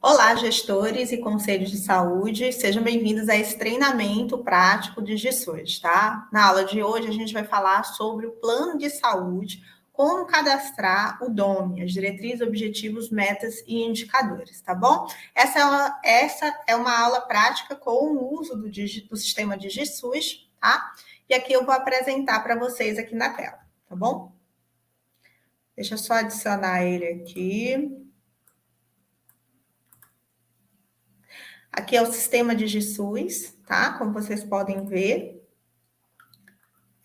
Olá, gestores e conselhos de saúde, sejam bem-vindos a esse treinamento prático de GSUS, tá? Na aula de hoje, a gente vai falar sobre o plano de saúde, como cadastrar o DOME, as diretrizes, objetivos, metas e indicadores, tá bom? Essa é uma aula prática com o uso do sistema de GSUS, tá? E aqui eu vou apresentar para vocês aqui na tela, tá bom? Deixa eu só adicionar ele aqui. Aqui é o sistema de GSUS, tá? Como vocês podem ver.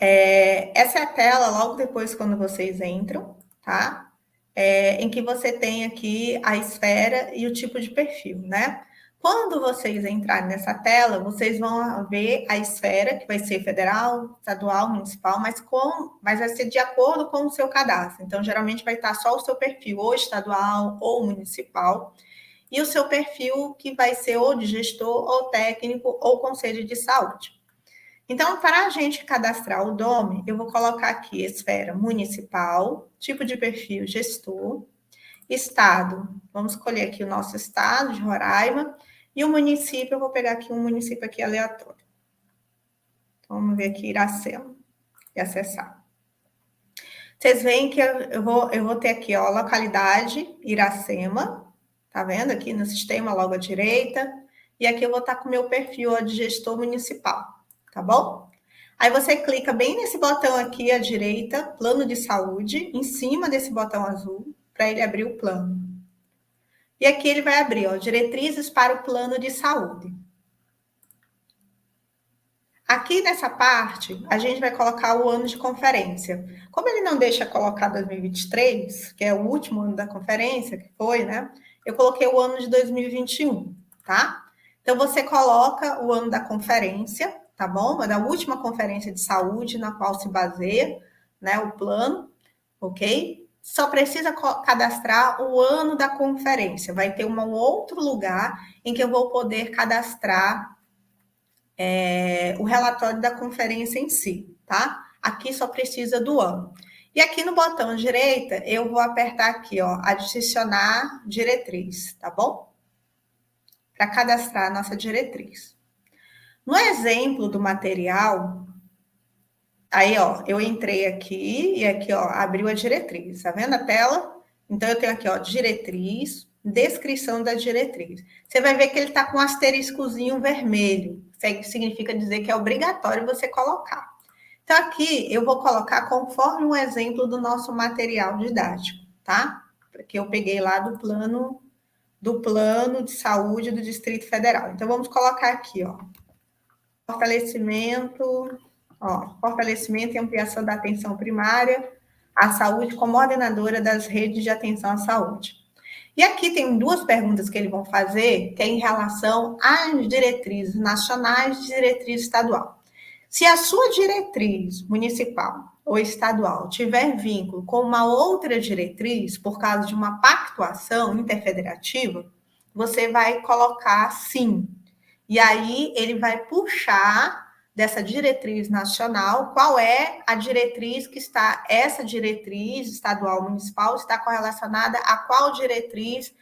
Essa é a tela logo depois quando vocês entram, tá? Em que você tem aqui a esfera e o tipo de perfil, né? Quando vocês entrarem nessa tela, vocês vão ver a esfera, que vai ser federal, estadual, municipal, mas vai ser de acordo com o seu cadastro. Então, geralmente vai estar só o seu perfil, ou estadual ou municipal, e o seu perfil que vai ser ou de gestor, ou técnico, ou conselho de saúde. Então, para a gente cadastrar o DOME, eu vou colocar aqui esfera municipal, tipo de perfil gestor, estado, vamos escolher aqui o nosso estado de Roraima, e o município, eu vou pegar aqui um município aqui aleatório. Então, vamos ver aqui Iracema, e acessar. Vocês veem que eu vou ter aqui, ó, localidade Iracema, tá vendo aqui no sistema, logo à direita, e aqui eu vou estar com o meu perfil ó, de gestor municipal, tá bom? Aí você clica bem nesse botão aqui à direita, plano de saúde, em cima desse botão azul, para ele abrir o plano. E aqui ele vai abrir, ó, diretrizes para o plano de saúde. Aqui nessa parte, a gente vai colocar o ano de conferência. Como ele não deixa colocar 2023, que é o último ano da conferência, que foi, né? Eu coloquei o ano de 2021, tá? Então, você coloca o ano da conferência, tá bom? Da última conferência de saúde, na qual se baseia, né, o plano, ok? Só precisa cadastrar o ano da conferência. Vai ter um outro lugar em que eu vou poder cadastrar o relatório da conferência em si, tá? Aqui só precisa do ano. E aqui no botão direita, eu vou apertar aqui, ó, adicionar diretriz, tá bom? Para cadastrar a nossa diretriz. No exemplo do material, aí, ó, eu entrei aqui e aqui, ó, abriu a diretriz, tá vendo a tela? Então, eu tenho aqui, ó, diretriz, descrição da diretriz. Você vai ver que ele está com um asteriscozinho vermelho. Isso significa dizer que é obrigatório você colocar. Então, aqui eu vou colocar conforme um exemplo do nosso material didático, tá? Porque eu peguei lá do plano de saúde do Distrito Federal. Então, vamos colocar aqui, ó, fortalecimento e ampliação da atenção primária à saúde como coordenadora das redes de atenção à saúde. E aqui tem duas perguntas que eles vão fazer, que é em relação às diretrizes nacionais e diretriz estadual. Se a sua diretriz municipal ou estadual tiver vínculo com uma outra diretriz, por causa de uma pactuação interfederativa, você vai colocar sim. E aí ele vai puxar dessa diretriz nacional, qual é a diretriz que está, essa diretriz estadual municipal está correlacionada a qual diretriz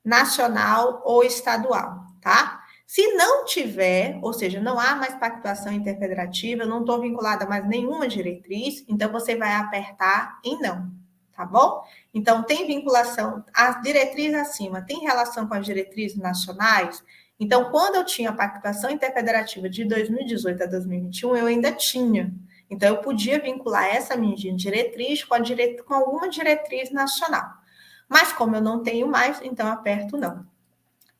nacional ou estadual, tá? Se não tiver, ou seja, não há mais pactuação interfederativa, eu não estou vinculada a mais nenhuma diretriz, então você vai apertar em não, tá bom? Então, tem vinculação, as diretrizes acima tem relação com as diretrizes nacionais? Então, quando eu tinha a pactuação interfederativa de 2018 a 2021, eu ainda tinha. Então, eu podia vincular essa minha diretriz com alguma diretriz nacional. Mas como eu não tenho mais, então aperto não.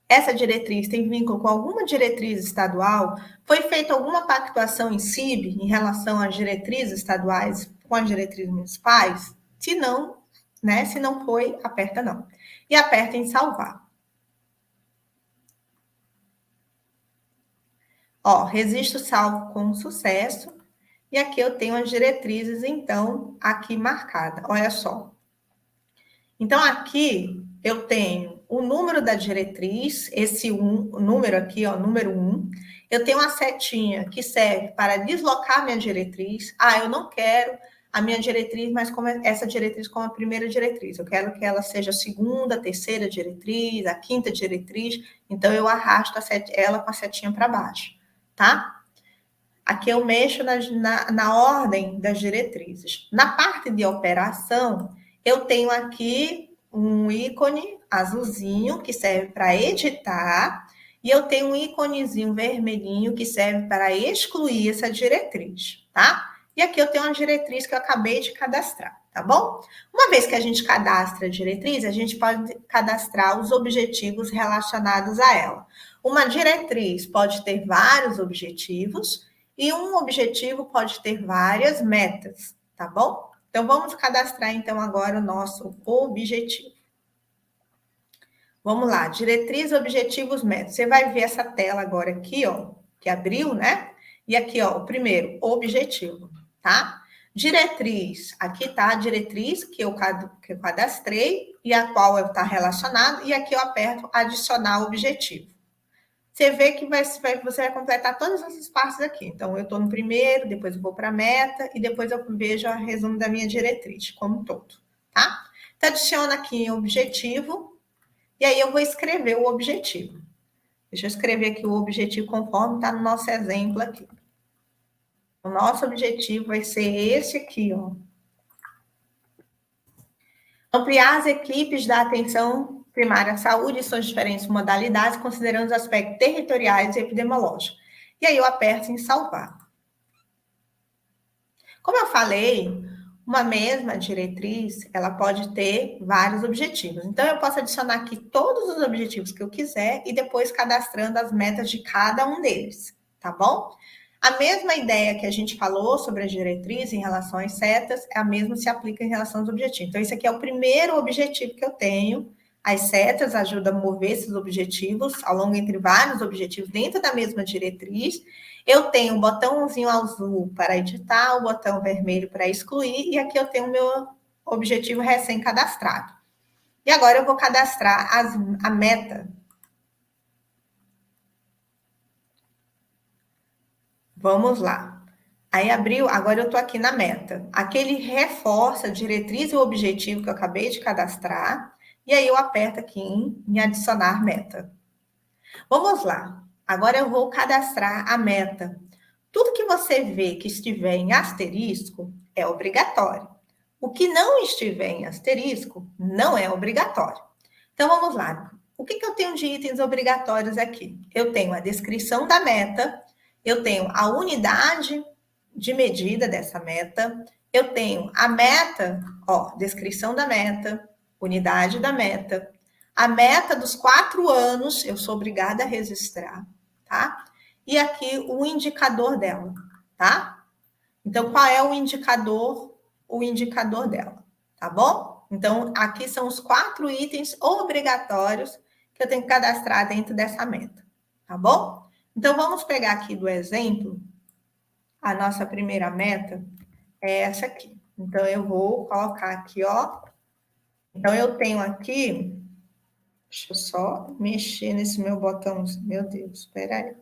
Essa diretriz tem vínculo com alguma diretriz estadual? Foi feita alguma pactuação em CIB em relação às diretrizes estaduais com as diretrizes municipais? Se não, né? Se não foi, aperta não. E aperta em salvar. Ó, registro salvo com sucesso. E aqui eu tenho as diretrizes, então, aqui marcada. Olha só. Então, aqui eu tenho o número da diretriz, esse o número aqui, ó, número 1. Eu tenho uma setinha que serve para deslocar minha diretriz. Ah, eu não quero a minha diretriz, mas como essa diretriz como a primeira diretriz. Eu quero que ela seja a segunda, a terceira diretriz, a quinta diretriz. Então, eu arrasto ela com a setinha para baixo, tá? Aqui eu mexo na ordem das diretrizes. Na parte de operação, eu tenho aqui um ícone azulzinho que serve para editar e eu tenho um íconezinho vermelhinho que serve para excluir essa diretriz, tá? E aqui eu tenho uma diretriz que eu acabei de cadastrar, tá bom? Uma vez que a gente cadastra a diretriz, a gente pode cadastrar os objetivos relacionados a ela. Uma diretriz pode ter vários objetivos e um objetivo pode ter várias metas, tá bom? Então, vamos cadastrar, então, agora o nosso objetivo. Vamos lá, diretriz, objetivos, metas. Você vai ver essa tela agora aqui, ó, que abriu, né? E aqui, ó, o primeiro, objetivo, tá? Diretriz, aqui tá a diretriz que eu cadastrei e a qual está relacionado, e aqui eu aperto adicionar objetivo. Você vê que você vai completar todas essas partes aqui. Então, eu estou no primeiro, depois eu vou para a meta e depois eu vejo o resumo da minha diretriz, como um todo, tá? Então, adiciona aqui em objetivo e aí eu vou escrever o objetivo. Deixa eu escrever aqui o objetivo conforme está no nosso exemplo aqui. O nosso objetivo vai ser esse aqui, ó. Ampliar as equipes da atenção primária à saúde e suas diferentes modalidades, considerando os aspectos territoriais e epidemiológicos. E aí eu aperto em salvar. Como eu falei, uma mesma diretriz, ela pode ter vários objetivos. Então, eu posso adicionar aqui todos os objetivos que eu quiser e depois cadastrando as metas de cada um deles, tá bom? A mesma ideia que a gente falou sobre a diretriz em relação às setas, a mesma se aplica em relação aos objetivos. Então, esse aqui é o primeiro objetivo que eu tenho. As setas ajudam a mover esses objetivos ao longo entre vários objetivos dentro da mesma diretriz. Eu tenho o botãozinho azul para editar, o botão vermelho para excluir, e aqui eu tenho o meu objetivo recém-cadastrado. E agora eu vou cadastrar a meta. Vamos lá. Aí abriu, agora eu estou aqui na meta. Aqui ele reforça a diretriz e o objetivo que eu acabei de cadastrar, e aí eu aperto aqui em adicionar meta. Vamos lá. Agora eu vou cadastrar a meta. Tudo que você vê que estiver em asterisco é obrigatório. O que não estiver em asterisco não é obrigatório. Então, vamos lá. O que eu tenho de itens obrigatórios aqui? Eu tenho a descrição da meta, eu tenho a unidade de medida dessa meta, eu tenho a meta, ó, descrição da meta, unidade da meta, a meta dos 4 anos, eu sou obrigada a registrar, tá? E aqui o indicador dela, tá? Então, qual é o indicador? O indicador dela, tá bom? Então, aqui são os 4 itens obrigatórios que eu tenho que cadastrar dentro dessa meta, tá bom? Então, vamos pegar aqui do exemplo, a nossa primeira meta é essa aqui. Então, eu vou colocar aqui, ó. Então, eu tenho aqui, deixa eu só mexer nesse meu botãozinho, meu Deus, espera aí.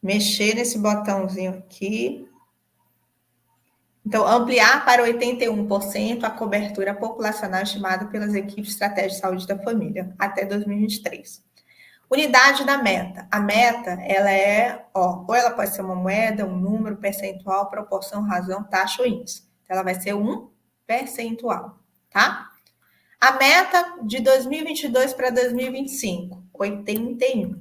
Mexer nesse botãozinho aqui. Então, ampliar para 81% a cobertura populacional estimada pelas equipes de estratégia de saúde da família até 2023. Unidade da meta. A meta, ela é, ó, ou ela pode ser uma moeda, um número, percentual, proporção, razão, taxa ou índice. Então, ela vai ser um percentual, tá? A meta de 2022 para 2025, 81.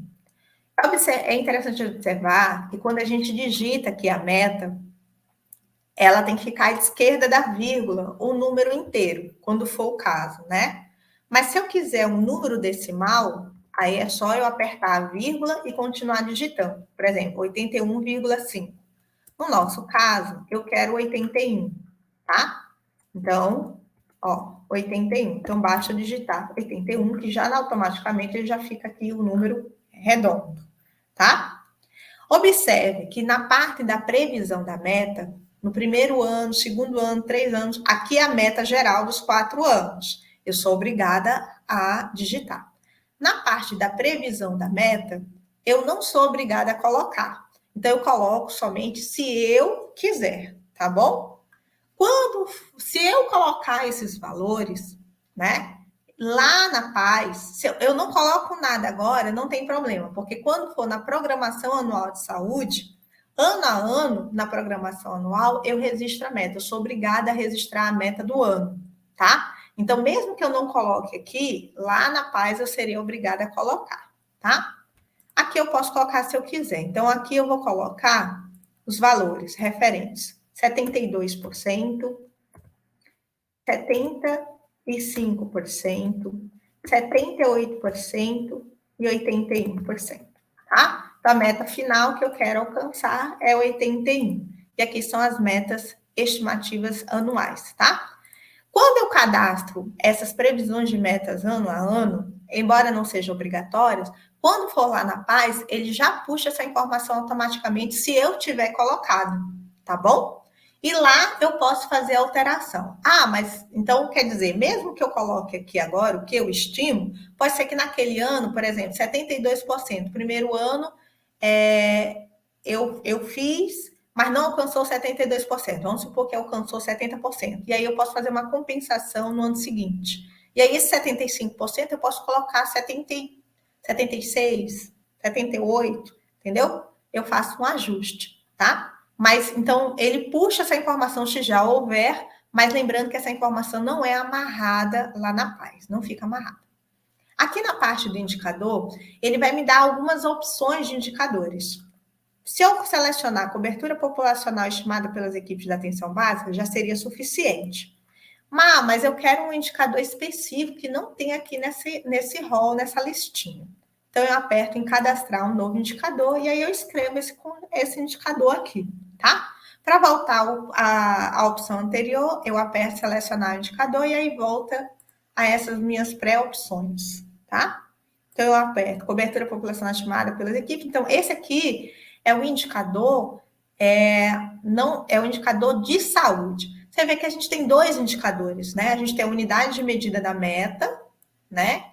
É interessante observar que quando a gente digita aqui a meta, ela tem que ficar à esquerda da vírgula, o número inteiro, quando for o caso, né? Mas se eu quiser um número decimal, aí é só eu apertar a vírgula e continuar digitando. Por exemplo, 81,5. No nosso caso, eu quero 81, tá? Então, ó, 81. Então, basta digitar 81, que já automaticamente ele já fica aqui o número redondo, tá? Observe que na parte da previsão da meta, no primeiro ano, segundo ano, 3 anos, aqui é a meta geral dos 4 anos. Eu sou obrigada a digitar. Na parte da previsão da meta, eu não sou obrigada a colocar. Então, eu coloco somente se eu quiser, tá bom? Se eu colocar esses valores, né, lá na Paz, se eu não coloco nada agora, não tem problema, porque quando for na programação anual de saúde, ano a ano, na programação anual, eu registro a meta. Eu sou obrigada a registrar a meta do ano, tá? Então, mesmo que eu não coloque aqui, lá na Paz eu seria obrigada a colocar, tá? Aqui eu posso colocar se eu quiser. Então, aqui eu vou colocar os valores referentes: 72%, 75%, 78% e 81%, tá? Então, a meta final que eu quero alcançar é 81%. E aqui são as metas estimativas anuais, tá? Quando eu cadastro essas previsões de metas ano a ano, embora não sejam obrigatórias, quando for lá na Paz, ele já puxa essa informação automaticamente se eu tiver colocado, tá bom? E lá eu posso fazer alteração. Ah, mas então quer dizer, mesmo que eu coloque aqui agora o que eu estimo, pode ser que naquele ano, por exemplo, 72%, primeiro ano eu fiz, mas não alcançou 72%. Vamos supor que alcançou 70%. E aí eu posso fazer uma compensação no ano seguinte. E aí esse 75% eu posso colocar 76, 78, entendeu? Eu faço um ajuste, tá? Mas então ele puxa essa informação se já houver, mas lembrando que essa informação não é amarrada lá na Paz, não fica amarrada. Aqui na parte do indicador, ele vai me dar algumas opções de indicadores. Se eu selecionar a cobertura populacional estimada pelas equipes de atenção básica, já seria suficiente. Mas eu quero um indicador específico que não tem aqui nesse rol, nessa listinha. Então, eu aperto em cadastrar um novo indicador e aí eu escrevo esse indicador aqui, tá? Para voltar à opção anterior, eu aperto selecionar indicador e aí volta a essas minhas pré-opções, tá? Então, eu aperto cobertura populacional estimada pelas equipes. Então, esse aqui é o indicador, não é o indicador de saúde. Você vê que a gente tem dois indicadores, né? A gente tem a unidade de medida da meta, né?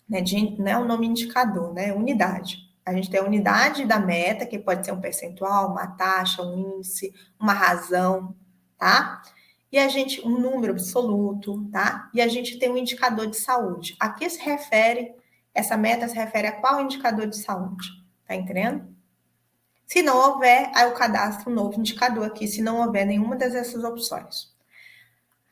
Não é o nome indicador, né? Unidade. A gente tem a unidade da meta, que pode ser um percentual, uma taxa, um índice, uma razão, tá? E a gente, um número absoluto, tá? E a gente tem um indicador de saúde. A que se refere, essa meta se refere a qual indicador de saúde? Tá entendendo? Se não houver, aí eu cadastro um novo indicador aqui, se não houver nenhuma dessas opções.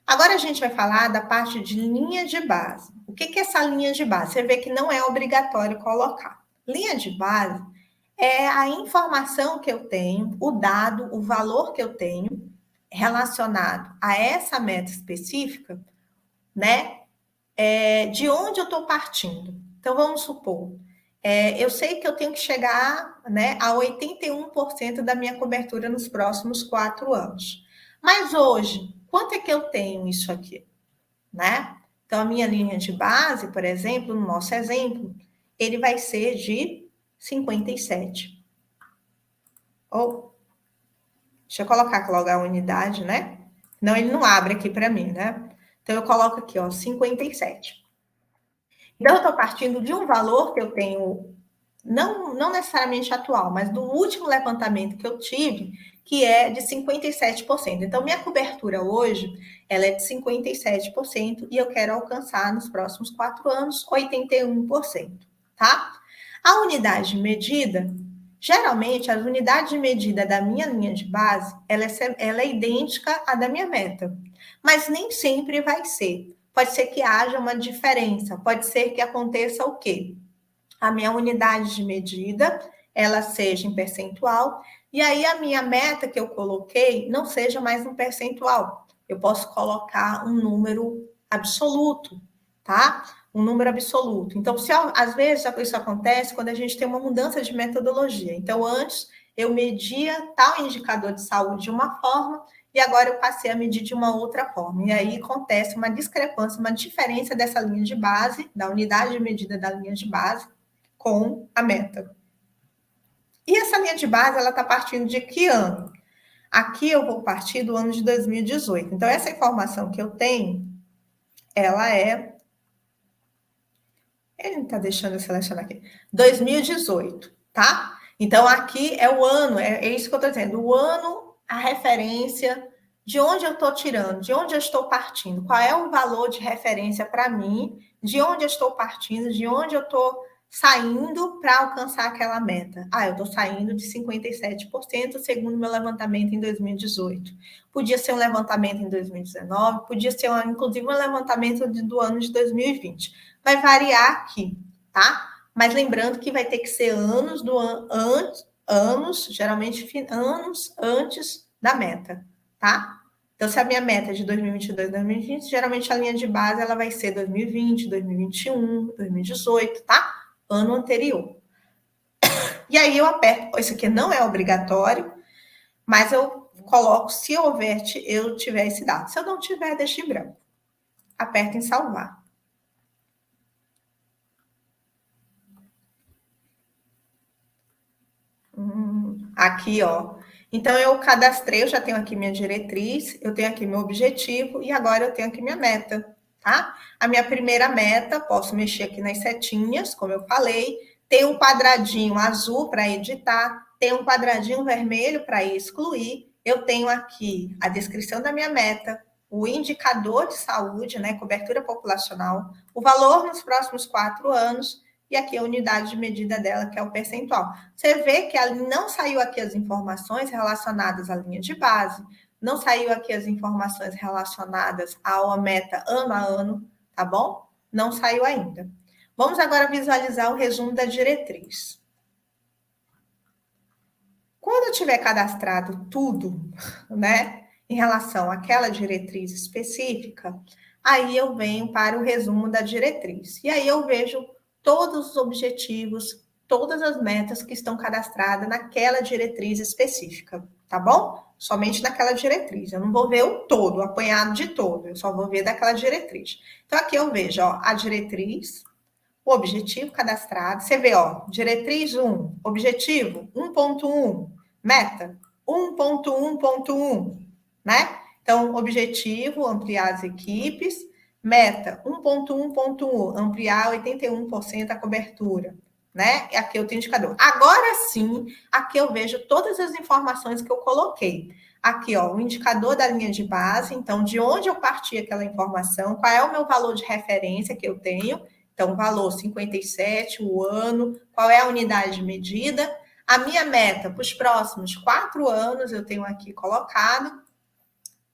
Agora a gente vai falar da parte de linha de base. O que é essa linha de base? Você vê que não é obrigatório colocar. Linha de base é a informação que eu tenho, o dado, o valor que eu tenho relacionado a essa meta específica, né? De onde eu estou partindo. Então, vamos supor, eu sei que eu tenho que chegar, né, a 81% da minha cobertura nos próximos 4 anos. Mas hoje, quanto é que eu tenho isso aqui? Né? Então, a minha linha de base, por exemplo, no nosso exemplo, ele vai ser de 57. Deixa eu colocar logo a unidade, né? Não, ele não abre aqui para mim, né? Então, eu coloco aqui, 57. Então, eu estou partindo de um valor que eu tenho, não necessariamente atual, mas do último levantamento que eu tive, que é de 57%. Então, minha cobertura hoje, ela é de 57% e eu quero alcançar nos próximos 4 anos 81%, tá? A unidade de medida, geralmente, as unidades de medida da minha linha de base, ela é idêntica à da minha meta, mas nem sempre vai ser. Pode ser que haja uma diferença, pode ser que aconteça o quê? A minha unidade de medida, ela seja em percentual, e aí a minha meta que eu coloquei não seja mais um percentual. Eu posso colocar um número absoluto, tá? Um número absoluto. Então, às vezes isso acontece quando a gente tem uma mudança de metodologia. Então, antes eu media tal indicador de saúde de uma forma, e agora eu passei a medir de uma outra forma. E aí acontece uma discrepância, uma diferença dessa linha de base, da unidade de medida da linha de base, com a meta. E essa linha de base, ela está partindo de que ano? Aqui eu vou partir do ano de 2018. Então, essa informação que eu tenho, ela é... Ele não está deixando eu selecionar aqui. 2018, tá? Então, aqui é o ano, é isso que eu estou dizendo. O ano, a referência De onde eu estou tirando? De onde eu estou partindo? Qual é o valor de referência para mim? De onde eu estou partindo? De onde eu estou saindo para alcançar aquela meta? Ah, eu estou saindo de 57%, segundo meu levantamento em 2018. Podia ser um levantamento em 2019, podia ser, inclusive, um levantamento do ano de 2020. Vai variar aqui, tá? Mas lembrando que vai ter que ser anos, geralmente anos antes da meta, tá? Então, se a minha meta é de 2022, 2020, geralmente a linha de base ela vai ser 2020, 2021, 2018, tá? Ano anterior. E aí eu aperto, isso aqui não é obrigatório, mas eu coloco se eu tiver esse dado. Se eu não tiver, deixa em branco. Aperto em salvar. Aqui, ó. Então, eu cadastrei, eu já tenho aqui minha diretriz, eu tenho aqui meu objetivo e agora eu tenho aqui minha meta, tá? A minha primeira meta, posso mexer aqui nas setinhas, como eu falei, tem um quadradinho azul para editar, tem um quadradinho vermelho para excluir, eu tenho aqui a descrição da minha meta, o indicador de saúde, né, cobertura populacional, o valor nos próximos 4 anos, e aqui a unidade de medida dela, que é o percentual. Você vê que não saiu aqui as informações relacionadas à linha de base, não saiu aqui as informações relacionadas à meta ano a ano, tá bom? Não saiu ainda. Vamos agora visualizar o resumo da diretriz. Quando eu tiver cadastrado tudo, né, em relação àquela diretriz específica, aí eu venho para o resumo da diretriz. E aí eu vejo todos os objetivos, todas as metas que estão cadastradas naquela diretriz específica, tá bom? Somente naquela diretriz. Eu não vou ver o todo, o apanhado de todo, eu só vou ver daquela diretriz. Então aqui eu vejo, ó, a diretriz, o objetivo cadastrado. Você vê, ó, diretriz 1, objetivo 1.1, meta 1.1.1, né? Então, objetivo, ampliar as equipes, meta 1.1.1, ampliar 81% a cobertura, né? E aqui eu tenho indicador. Agora sim, aqui eu vejo todas as informações que eu coloquei. Aqui, ó, o indicador da linha de base, então, de onde eu parti aquela informação, qual é o meu valor de referência que eu tenho, então, valor 57, o ano, qual é a unidade de medida. A minha meta para os próximos 4 anos, eu tenho aqui colocado,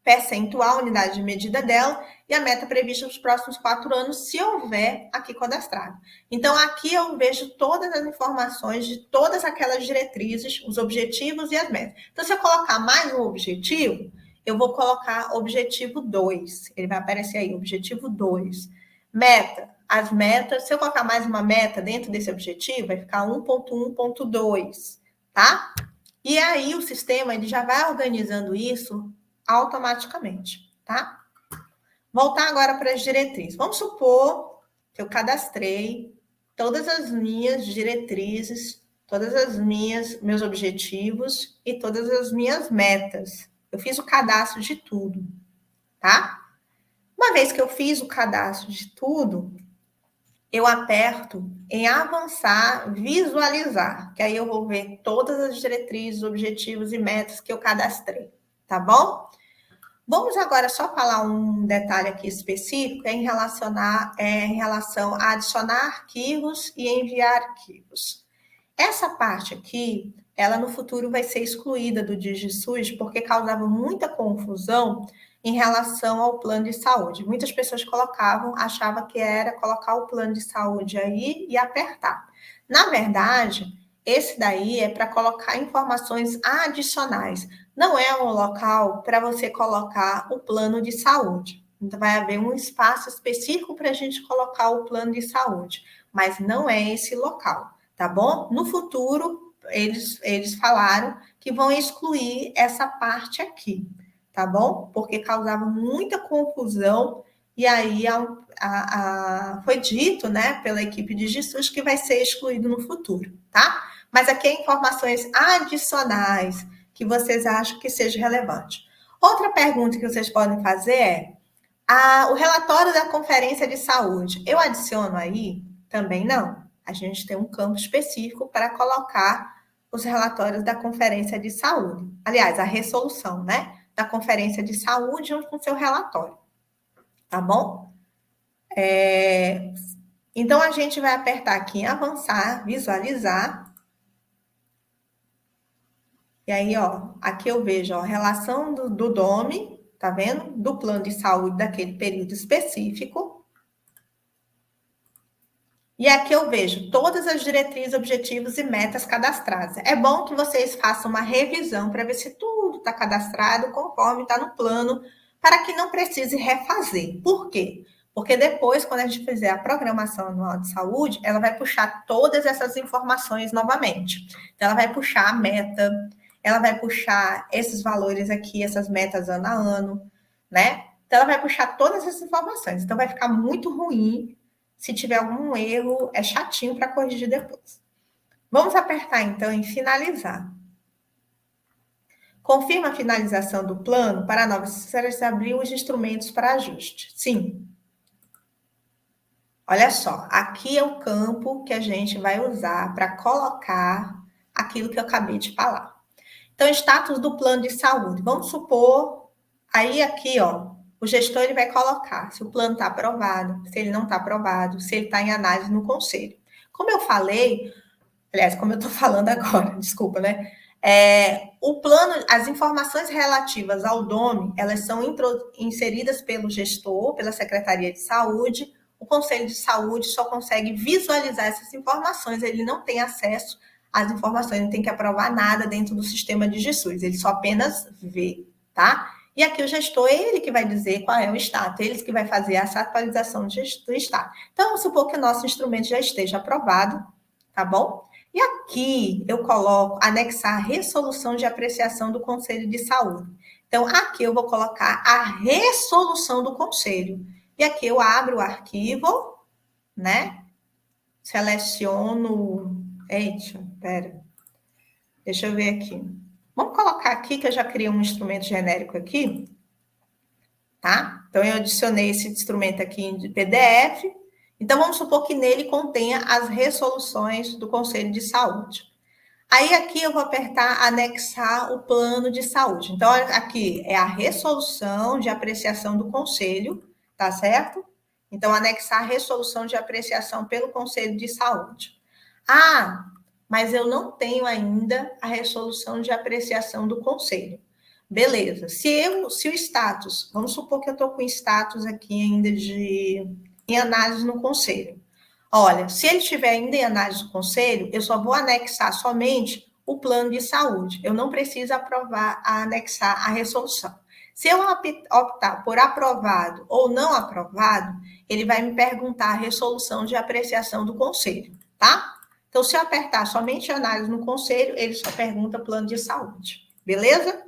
percentual, unidade de medida dela, e a meta prevista para os próximos 4 anos, se houver aqui cadastrado. Então, aqui eu vejo todas as informações de todas aquelas diretrizes, os objetivos e as metas. Então, se eu colocar mais um objetivo, eu vou colocar objetivo 2. Ele vai aparecer aí, objetivo 2. Meta, as metas, se eu colocar mais uma meta dentro desse objetivo, vai ficar 1.1.2, tá? E aí o sistema ele já vai organizando isso automaticamente, tá? Voltar agora para as diretrizes. Vamos supor que eu cadastrei todas as minhas diretrizes, todas as meus objetivos e todas as minhas metas. Eu fiz o cadastro de tudo, tá? Uma vez que eu fiz o cadastro de tudo, eu aperto em avançar, visualizar, que aí eu vou ver todas as diretrizes, objetivos e metas que eu cadastrei, tá bom? Vamos agora só falar um detalhe aqui específico em relação a adicionar arquivos e enviar arquivos. Essa parte aqui, ela no futuro vai ser excluída do DigiSUS porque causava muita confusão em relação ao plano de saúde. Muitas pessoas achavam que era colocar o plano de saúde aí e apertar. Na verdade, esse daí é para colocar informações adicionais. Não é um local para você colocar o plano de saúde. Então, vai haver um espaço específico para a gente colocar o plano de saúde, mas não é esse local, tá bom? No futuro, eles falaram que vão excluir essa parte aqui, tá bom? Porque causava muita confusão e aí foi dito, né, pela equipe de GISUS que vai ser excluído no futuro, tá? Mas aqui é informações adicionais que vocês acham que seja relevante. Outra pergunta que vocês podem fazer é: o relatório da conferência de saúde, eu adiciono aí? Também não. A gente tem um campo específico para colocar os relatórios da conferência de saúde. Aliás, a resolução, né? da Conferência de Saúde junto com o seu relatório, tá bom? Então, a gente vai apertar aqui em avançar, visualizar. E aí, ó, aqui eu vejo a relação do DOME, tá vendo? Do plano de saúde daquele período específico. E aqui eu vejo todas as diretrizes, objetivos e metas cadastradas. É bom que vocês façam uma revisão para ver se tudo está cadastrado conforme está no plano, para que não precise refazer. Por quê? Porque depois, quando a gente fizer a programação anual de saúde, ela vai puxar todas essas informações novamente. Então, ela vai puxar a meta, ela vai puxar esses valores aqui, essas metas ano a ano, né? Então, ela vai puxar todas essas informações. Então, vai ficar muito ruim. Se tiver algum erro, é chatinho para corrigir depois. Vamos apertar, então, em finalizar. Confirma a finalização do plano para a nova se abriu os instrumentos para ajuste. Sim. Olha só, aqui é o campo que a gente vai usar para colocar aquilo que eu acabei de falar. Então, status do plano de saúde. Vamos supor, aí aqui, ó, o gestor ele vai colocar se o plano está aprovado, se ele não está aprovado, se ele está em análise no conselho. Como eu falei, aliás, como eu estou falando agora, desculpa, né? O plano, as informações relativas ao DOME, elas são inseridas pelo gestor, pela Secretaria de Saúde. O Conselho de Saúde só consegue visualizar essas informações, ele não tem acesso às informações, não tem que aprovar nada dentro do sistema de GESUS, ele só apenas vê, tá? E aqui o gestor, ele que vai dizer qual é o status, ele que vai fazer essa atualização do status. Então, vamos supor que o nosso instrumento já esteja aprovado, tá bom? E aqui eu coloco anexar a resolução de apreciação do Conselho de Saúde. Então, aqui eu vou colocar a resolução do Conselho. E aqui eu abro o arquivo, né? Seleciono. Eita, pera. Deixa eu ver aqui. Vamos colocar aqui que eu já criei um instrumento genérico aqui, tá? Então, eu adicionei esse instrumento aqui em PDF. Então, vamos supor que nele contenha as resoluções do Conselho de Saúde. Aí, aqui eu vou apertar anexar o plano de saúde. Então, aqui é a resolução de apreciação do Conselho, tá certo? Então, anexar a resolução de apreciação pelo Conselho de Saúde. Ah, mas eu não tenho ainda a resolução de apreciação do Conselho. Beleza. Se o status, vamos supor que eu estou com status aqui ainda em análise no Conselho. Olha, se ele estiver ainda em análise do Conselho, eu só vou anexar somente o plano de saúde. Eu não preciso anexar a resolução. Se eu optar por aprovado ou não aprovado, ele vai me perguntar a resolução de apreciação do Conselho, tá? Então, se eu apertar somente análise no Conselho, ele só pergunta plano de saúde, beleza?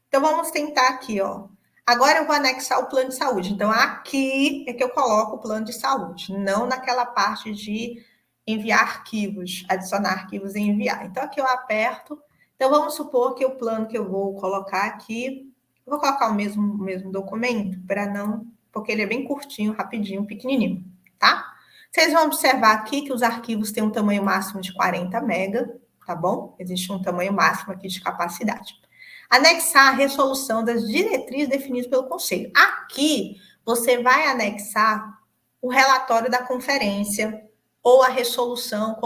Então, vamos tentar aqui, ó. Agora eu vou anexar o plano de saúde. Então, aqui é que eu coloco o plano de saúde, não naquela parte de enviar arquivos, adicionar arquivos e enviar. Então, aqui eu aperto. Então, vamos supor que o plano que eu vou colocar aqui, eu vou colocar o mesmo documento, para não, porque ele é bem curtinho, rapidinho, pequenininho, tá? Vocês vão observar aqui que os arquivos têm um tamanho máximo de 40 MB, tá bom? Existe um tamanho máximo aqui de capacidade. Anexar a resolução das diretrizes definidas pelo Conselho. Aqui, você vai anexar o relatório da conferência ou a resolução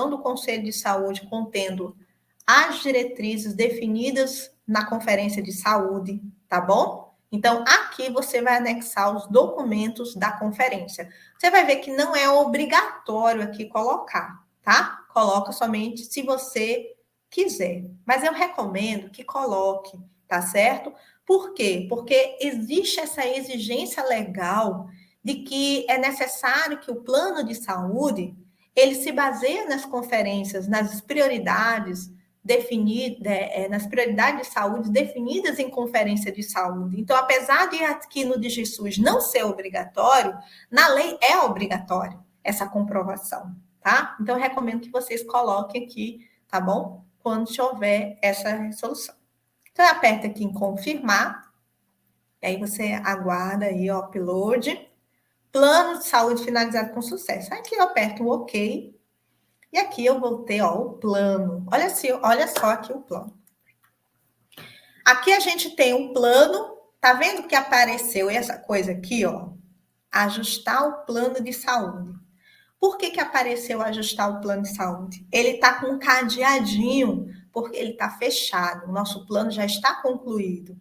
do Conselho de Saúde contendo as diretrizes definidas na Conferência de Saúde, tá bom? Então, aqui você vai anexar os documentos da conferência. Você vai ver que não é obrigatório aqui colocar, tá? Coloca somente se você quiser. Mas eu recomendo que coloque, tá certo? Por quê? Porque existe essa exigência legal de que é necessário que o plano de saúde ele se baseie nas conferências, nas prioridades nas prioridades de saúde definidas em conferência de saúde. Então, apesar de aqui no DigiSUS não ser obrigatório, na lei é obrigatório essa comprovação, tá? Então, eu recomendo que vocês coloquem aqui, tá bom? Quando houver essa resolução. Então, eu aperto aqui em confirmar, e aí você aguarda aí o upload. Plano de saúde finalizado com sucesso. Aqui eu aperto o OK. E aqui eu vou ter o plano. Olha só aqui o plano. Aqui a gente tem um plano, tá vendo que apareceu essa coisa aqui, ó? Ajustar o plano de saúde. Por que apareceu ajustar o plano de saúde? Ele está com um cadeadinho, porque ele está fechado. O nosso plano já está concluído.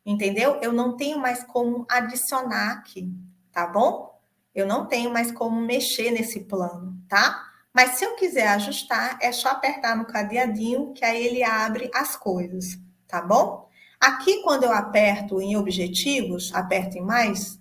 Entendeu? Eu não tenho mais como adicionar aqui, tá bom? Eu não tenho mais como mexer nesse plano, tá? Mas se eu quiser ajustar, é só apertar no cadeadinho, que aí ele abre as coisas, tá bom? Aqui, quando eu aperto em objetivos, aperto em mais,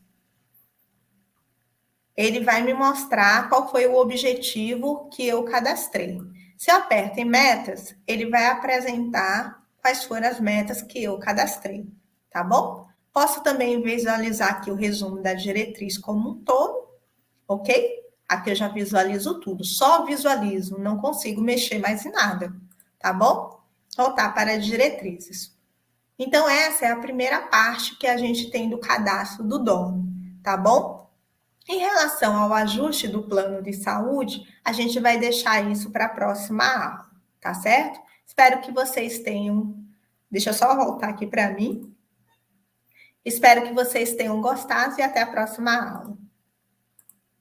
ele vai me mostrar qual foi o objetivo que eu cadastrei. Se eu aperto em metas, ele vai apresentar quais foram as metas que eu cadastrei, tá bom? Posso também visualizar aqui o resumo da diretriz como um todo, ok? Aqui eu já visualizo tudo, só visualizo, não consigo mexer mais em nada, tá bom? Voltar para as diretrizes. Então, essa é a primeira parte que a gente tem do cadastro do dono, tá bom? Em relação ao ajuste do plano de saúde, a gente vai deixar isso para a próxima aula, tá certo? Espero que vocês tenham. Deixa eu só voltar aqui para mim. Espero que vocês tenham gostado e até a próxima aula.